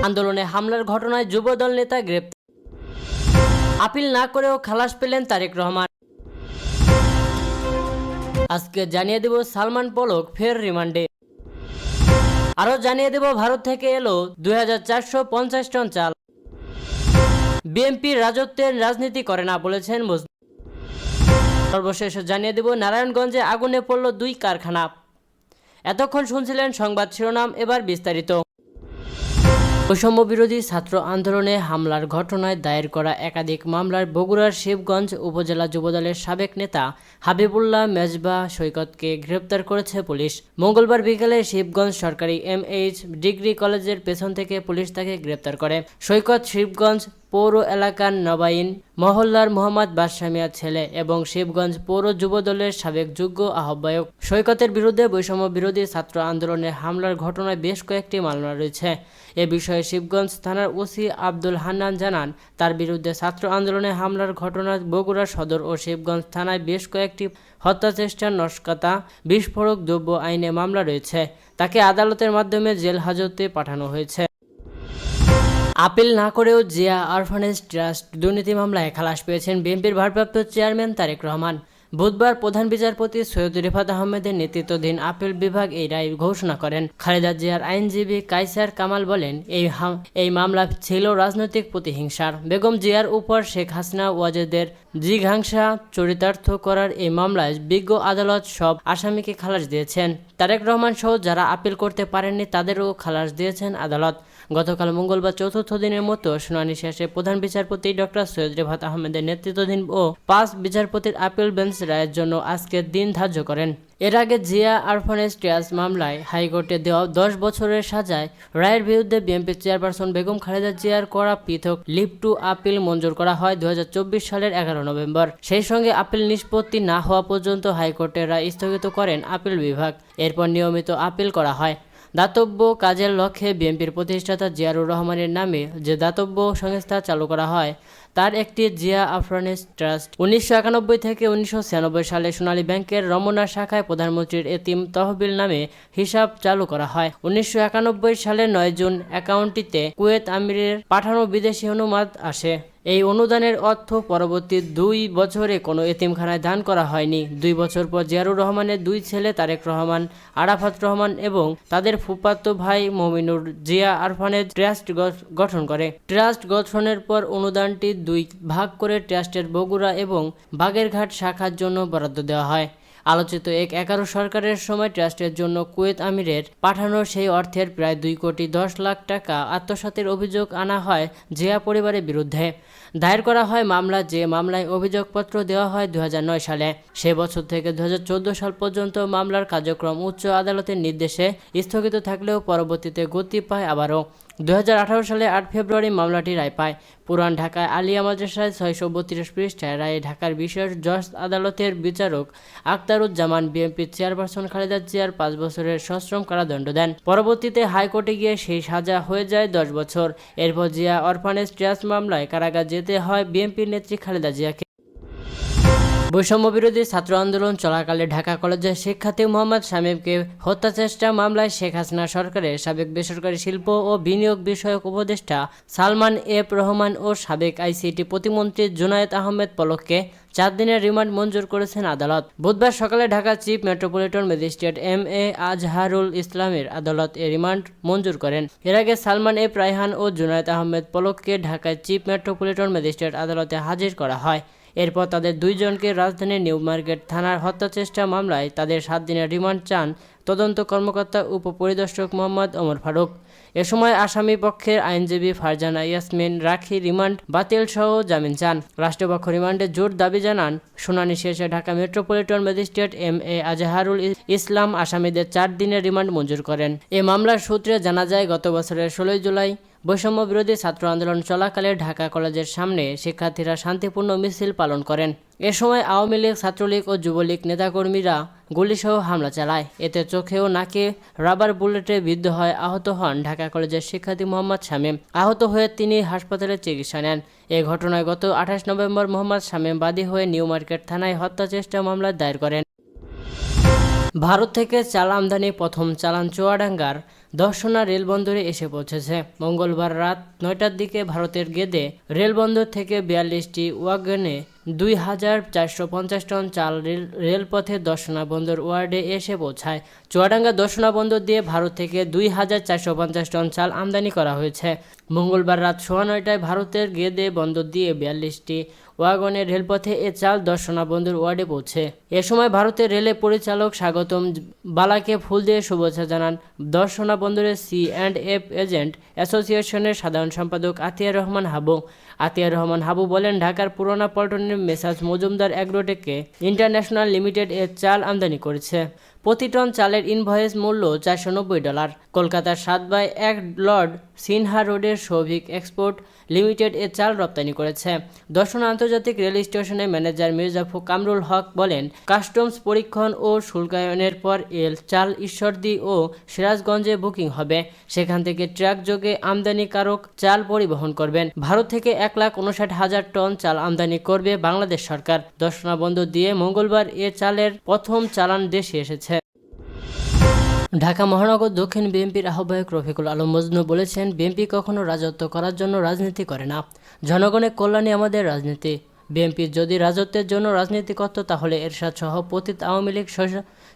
আন্দোলনে হামলার ঘটনায় যুবদল নেতা গ্রেপ্তার। আপিল না করেও খালাস পেলেন তারেক রহমান। আজকে জানিয়ে দেব সালমান পলক ফের রিমান্ডে। আরও জানিয়ে দেব ভারত থেকে এলো 2450 টন চাল। বিএনপি রাজত্বের রাজনীতি করে না বলেছেন মুসলিম। সর্বশেষ জানিয়ে দেব নারায়ণগঞ্জে আগুনে পড়ল 2 কারখানা। এতক্ষণ শুনছিলেন সংবাদ শিরোনাম, এবার বিস্তারিত। বৈষম্য বিরোধী ছাত্র আন্দোলনে হামলার ঘটনায় দায়ের করা একাধিক মামলার বগুড়ার শিবগঞ্জ উপজেলা যুবদলের সাবেক নেতা হাবিবুল্লাহ মেজবা সৈকতকে গ্রেপ্তার করেছে পুলিশ। মঙ্গলবার বিকেলে শিবগঞ্জ সরকারি এমএইচ ডিগ্রি কলেজের পেছন থেকে পুলিশ তাকে গ্রেপ্তার করে। সৈকত শিবগঞ্জ পৌর এলাকার নবাইন মহল্লার মোহাম্মদ বাদশা মিয়ার ছেলে এবং শিবগঞ্জ পৌর যুবদলের সাবেক যুগ্ম আহ্বায়ক। সৈকতের বিরুদ্ধে বৈষম্য বিরোধী ছাত্র আন্দোলনে হামলার ঘটনায় বেশ কয়েকটি মামলা রয়েছে। এ বিষয়ে শিবগঞ্জ থানার ওসি আব্দুল হান্নান জানান, তার বিরুদ্ধে ছাত্র আন্দোলনে হামলার ঘটনায় বগুড়া সদর ও শিবগঞ্জ থানায় বেশ কয়েকটি হত্যাচেষ্টা, নাশকতা, বিস্ফোরক দ্রব্য আইনে মামলা রয়েছে। তাকে আদালতের মাধ্যমে জেল হাজতে পাঠানো হয়েছে। আপিল না করেও জিয়া অরফানেজ ট্রাস্ট দুর্নীতি মামলায় খালাস পেয়েছেন বিএনপির ভারপ্রাপ্ত চেয়ারম্যান তারেক রহমান। বুধবার প্রধান বিচারপতি সৈয়দ রিফাত আহমেদের নেতৃত্বাধীন আপিল বিভাগ এই রায় ঘোষণা করেন। খালেদা জিয়ার আইনজীবী কায়সার কামাল বলেন, এই মামলা ছিল রাজনৈতিক প্রতিহিংসার। বেগম জিয়ার উপর শেখ হাসিনা ওয়াজেদের জিঘাংসা চরিতার্থ করার এই মামলায় বিজ্ঞ আদালত সব আসামিকে খালাস দিয়েছেন। তারেক রহমান সহ যারা আপিল করতে পারেননি তাদেরও খালাস দিয়েছেন আদালত। গতকাল মঙ্গলবার চতুর্থ দিনের মতো শুনানি শেষে প্রধান বিচারপতি ডক্টর সৈয়দ রিফাত আহমেদের নেতৃত্বাধীন ও 5 বিচারপতির আপিল বেঞ্চ রায়ের জন্য আজকের দিন ধার্য করেন। এর আগে জিয়া অরফানেজ ট্রাস্ট মামলায় হাইকোর্টে দেওয়া 10 বছরের সাজায় রায়ের বিরুদ্ধে বিএনপি চেয়ারপারসন বেগম খালেদা জিয়ার করা পৃথক লিভ টু আপিল মঞ্জুর করা হয় 2024 সালের 11 নভেম্বর। সেই সঙ্গে আপিল নিষ্পত্তি না হওয়া পর্যন্ত হাইকোর্টের রায় স্থগিত করেন আপিল বিভাগ। এরপর নিয়মিত আপিল করা হয়। দাতব্য কাজের লক্ষ্যে বিএনপির প্রতিষ্ঠাতা জিয়াউর রহমানের নামে যে দাতব্য সংস্থা চালু করা হয় তার একটি জিয়া অরফানেজ ট্রাস্ট। 1991 থেকে 1996 সালে সোনালী ব্যাংকের রমনা শাখায় প্রধানমন্ত্রীর এতিম তহবিল নামে হিসাব চালু করা হয়। 1991 সালের 9 জুন অ্যাকাউন্টটিতে কুয়েত আমিরের পাঠানো বিদেশি অনুদান আসে। এই অনুদানের অর্থ পরবর্তী 2 বছরে কোনো এতিমখানায় দান করা হয়নি। 2 বছর পর জিয়াউর রহমানের 2 ছেলে তারেক রহমান, আরাফাত রহমান এবং তাদের ফুফাতো ভাই মমিনুর জিয়া অরফানেজ ট্রাস্ট গঠন করে। ট্রাস্ট গঠনের পর অনুদানটি 2 ভাগ করে ট্রাস্টের বগুড়া এবং বাগেরঘাট শাখার জন্য বরাদ্দ দেওয়া হয়। আলোচিত 11 সরকারের সময় ট্রাস্টের জন্য কুয়েত আমিরের পাঠানো সেই অর্থের প্রায় 2 কোটি 10 লাখ টাকা আত্মসাতের অভিযোগ আনা হয় জিয়া পরিবারের বিরুদ্ধে। দায়ের করা হয় মামলা, যে মামলায় অভিযোগপত্র দেওয়া হয় 2009 সালে। সে বছর থেকে 2014 সাল পর্যন্ত মামলার কার্যক্রম উচ্চ আদালতের নির্দেশে স্থগিত থাকলেও পরবর্তীতে গতি পায় আবারও। 2018 সালে 8 ফেব্রুয়ারি মামলাটি রায় পায়। পুরান ঢাকায় আলিয়া মাদ্রাসায় 632 পৃষ্ঠায় রায়ে ঢাকার বিশেষ জজ আদালতের বিচারক আখতারুজ্জামান বিএনপির চেয়ারপারসন খালেদা জিয়ার 5 বছরের সশ্রম কারাদণ্ড দেন। পরবর্তীতে হাইকোর্টে গিয়ে সেই সাজা হয়ে যায় 10 বছর। এরপর জিয়া অরফানেজ ট্রাস্ট মামলায় কারাগার যেতে হয় বিএনপির নেত্রী খালেদা জিয়াকে। বৈষম্য বিরোধী ছাত্র আন্দোলন চলাকালে ঢাকা কলেজের শিক্ষার্থী মোহাম্মদ শামীমকে হত্যাচেষ্টা মামলায় শেখ হাসিনা সরকারের সাবেক বেসরকারি শিল্প ও বিনিয়োগ বিষয়ক উপদেষ্টা সালমান এফ রহমান ও সাবেক আইসিটি প্রতিমন্ত্রী জুনায়েদ আহমেদ পলককে 4 দিনের রিমান্ড মঞ্জুর করেছেন আদালত। বুধবার সকালে Dhaka chief metropolitan magistrate M A. Azharul ইসলামের আদালত এ রিমান্ড মঞ্জুর করেন। এর আগে সালমান এফ রায়হান ও জুনায়েদ আহমেদ পলককে ঢাকায় চিফ মেট্রোপলিটন ম্যাজিস্ট্রেট আদালতে হাজির করা হয়। এরপর তাদের 2 জনকে রাজধানীর নিউ মার্কেট থানার হত্যাচেষ্টা মামলায় তাদের 7 দিনের রিমান্ড চান তদন্ত কর্মকর্তা উপপরিদর্শক মোহাম্মদ ওমর ফারুক। এ সময় আসামি পক্ষের আইনজীবী ফারজানা ইয়াসমিন রাখি রিমান্ড বাতিল সহ জামিন চান। রাষ্ট্রপক্ষ রিমান্ডে জোর দাবি জানান। শুনানি শেষে Dhaka metropolitan magistrate M A. Azharul Islam আসামিদের 4 দিনের রিমান্ড মঞ্জুর করেন। এ মামলার সূত্রে জানা যায়, গত বছরের 16 জুলাই বৈষম্য বিরোধী ছাত্র আন্দোলন চলাকালে ঢাকা কলেজের সামনে শিক্ষার্থীরা শান্তিপূর্ণ মিছিল পালন করেন। এ সময় আওয়ামী লীগ, ছাত্রলীগ ও যুবলীগ নেতাকর্মীরা গুলিসহ হামলা চালায়। এতে চোখে ও নাকে রাবার বুলেটে বিদ্ধ হয় আহত হন ঢাকা কলেজের শিক্ষার্থী মোহাম্মদ শামীম। আহত হয়ে তিনি হাসপাতালে চিকিৎসা নেন। এ ঘটনায় গত 28 নভেম্বর মোহাম্মদ শামীম বাদী হয়ে নিউ মার্কেট থানায় হত্যাচেষ্টা মামলা দায়ের করেন। ভারত থেকে চাল আমদানি প্রথম চালান চুয়াডাঙ্গার দর্শনা রেলবন্দরে এসে পৌঁছেছে। মঙ্গলবার রাত 9টার দিকে ভারতের গেদে রেলবন্দর থেকে 42টি ওয়াগনে 2450 টন চাল রেলপথে দর্শনা বন্দর ওয়ার্ডে এসে পৌঁছায়। চুয়াডাঙ্গা দর্শনা বন্দর দিয়ে ভারত থেকে 2450 টন চাল আমদানি করা হয়েছে। মঙ্গলবার রাত 9:15টায় ভারতের গেদে বন্দর দিয়ে 42টি ওয়াগনে রেলপথে এ চাল দর্শনা বন্দর ওয়ার্ডে পৌঁছে। এ সময় ভারতের রেলের পরিচালক স্বাগতম বালাকে ফুল দিয়ে শুভেচ্ছা জানান দর্শনা বন্দরের C&F এজেন্ট অ্যাসোসিয়েশনের সাধারণ সম্পাদক আতিয়ার রহমান হাবু। আতিয়ার রহমান হাবু বলেন, ঢাকার পুরানা পল্টনের মেসার্স মজুমদার অ্যাগ্রোটেকে ইন্টারন্যাশনাল লিমিটেড এর চাল আমদানি করেছে। প্রতি টন চালের ইনভয়েস মূল্য $490। কলকাতার 7/1 লর্ড সিনহা রোডের সৌভিক এক্সপোর্ট লিমিটেড এর চাল রপ্তানি করেছে। দর্শনা আন্তর্জাতিক রেল স্টেশনের ম্যানেজার মির্জা কামরুল হক বলেন, কাস্টমস পরীক্ষণ ও শুল্কায়নের পর চাল ঈশ্বরদী ও সিরাজগঞ্জে বুকিং হবে। সেখান থেকে ট্রাক যোগে আমদানিকারক চাল পরিবহন করবেন। ভারত থেকে 1,59,000 টন চাল আমদানি করবে বাংলাদেশ সরকার। দর্শনা বন্দর দিয়ে মঙ্গলবার এ চালের প্রথম চালান দেশে এসেছে। ঢাকা মহানগর দক্ষিণ বিএনপির আহ্বায়ক রফিকুল আলম মজনু বলেছেন, বিএনপি কখনো রাজত্ব করার জন্য রাজনীতি করে না, জনগণের কল্যাণে আমাদের রাজনীতি। বিএনপি যদি রাজত্বের জন্য রাজনীতি করত তাহলে এরশাদ সহ পতিত আওয়ামী লীগ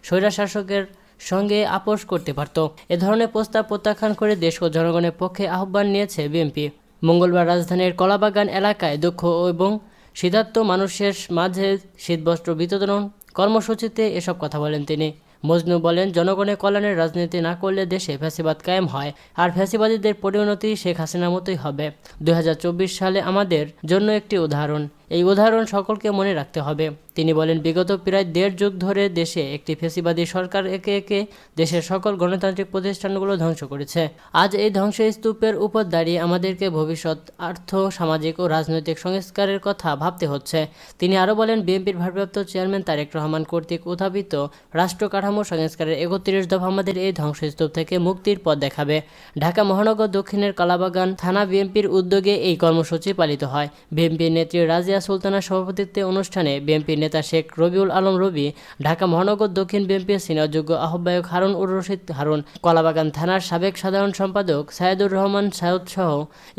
স্বৈরশাসকের সঙ্গে আপোষ করতে পারত। এ ধরনের প্রস্তাব প্রত্যাখ্যান করে দেশ ও জনগণের পক্ষে আহ্বান নিয়েছে বিএনপি। মঙ্গলবার রাজধানীর কলাবাগান এলাকায় দক্ষ এবং শীতার্ত মানুষের মাঝে শীতবস্ত্র বিতরণ কর্মসূচিতে এসব কথা বলেন তিনি। মজনু বলেন, জনগণের কল্যাণের রাজনীতি না করলে দেশে ফ্যাসিবাদ কায়েম হয়, আর ফ্যাসিবাদীদের পরিণতি শেখ হাসিনার মতোই হবে। 2024 সালে আমাদের জন্য একটি উদাহরণ, এই উদাহরণ সকলকে মনে রাখতে হবে। তিনি বলেন, বিগত প্রায় 1.5 যুগ ধরে দেশে একটি ফ্যাসিবাদী সরকার একে একে দেশের সকল গণতান্ত্রিক প্রতিষ্ঠানগুলো ধ্বংস করেছে। আজ এই ধ্বংসস্তূপের উপর দাঁড়িয়ে আমাদেরকে ভবিষ্যৎ আর্থ সামাজিক ও রাজনৈতিক সংস্কারের কথা ভাবতে হচ্ছে। তিনি আরও বলেন, বিএনপির ভারপ্রাপ্ত চেয়ারম্যান তারেক রহমান কর্তৃক উত্থাপিত রাষ্ট্র কাঠামো সংস্কারের 31 দফা আমাদের এই ধ্বংসস্তূপ থেকে মুক্তির পথ দেখাবে। ঢাকা মহানগর দক্ষিণের কলাবাগান থানা বিএনপির উদ্যোগে এই কর্মসূচি পালিত হয়। বিএনপির নেত্রী রাজিয়া সুলতানার সভাপতিত্বে অনুষ্ঠানে বিএনপির নেতা শেখ রবিউল আলম রবি, ঢাকা মহানগর দক্ষিণ বিএনপির সিনিয়র যুগ্ম আহ্বায়ক হারুন উর রশিদ হারুন, কলাবাগান থানার সাবেক সাধারণ সম্পাদক সাইদুর রহমান সায়দ সহ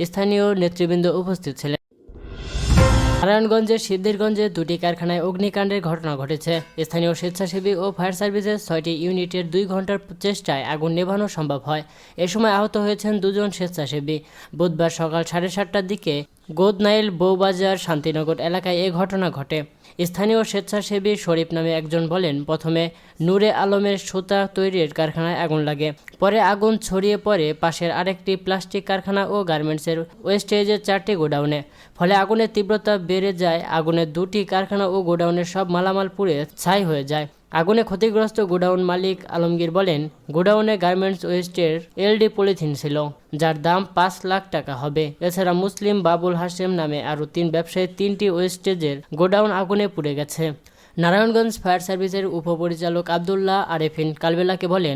স্থানীয় নেতৃবৃন্দ উপস্থিত ছিলেন। নারায়ণগঞ্জের সিদ্ধিরগঞ্জে 2টি কারখানায় অগ্নিকাণ্ডের ঘটনা ঘটেছে। স্থানীয় স্বেচ্ছাসেবী ও ফায়ার সার্ভিসের 6টি ইউনিটের 2 ঘন্টার চেষ্টায় আগুন নেভানো সম্ভব হয়। এ সময় আহত হয়েছেন 2 জন স্বেচ্ছাসেবী। বুধবার সকাল 7:30টার দিকে গোদনাইল বউবাজার শান্তিনগর এলাকায় এ ঘটনা ঘটে। স্থানীয় স্বেচ্ছাসেবী শরীফ নামে একজন বলেন, প্রথমে নূরে আলমের সুতা তৈরির কারখানায় আগুন লাগে, পরে আগুন ছড়িয়ে পড়ে পাশের আরেকটি প্লাস্টিক কারখানা ও গার্মেন্টসের ওয়েস্টেজের 4টি গোডাউনে। ফলে আগুনের তীব্রতা বেড়ে যায়। আগুনের 2টি কারখানা ও গোডাউনের সব মালামাল পুড়ে ছাই হয়ে যায়। আগুনে ক্ষতিগ্রস্ত গোডাউন মালিক আলমগীর বলেন, গোডাউনে গার্মেন্টস ওয়েস্টের LD পলিথিন ছিল, যার দাম 5 লাখ টাকা হবে। এছাড়া মুসলিম বাবুল হাশেম নামে আরও 3 ব্যবসায়ী 3টি ওয়েস্টেজের গোডাউন আগুনে পুড়ে গেছে। নারায়ণগঞ্জ ফায়ার সার্ভিসের উপপরিচালক আবদুল্লাহ আরেফিন কালবেলাকে বলেন,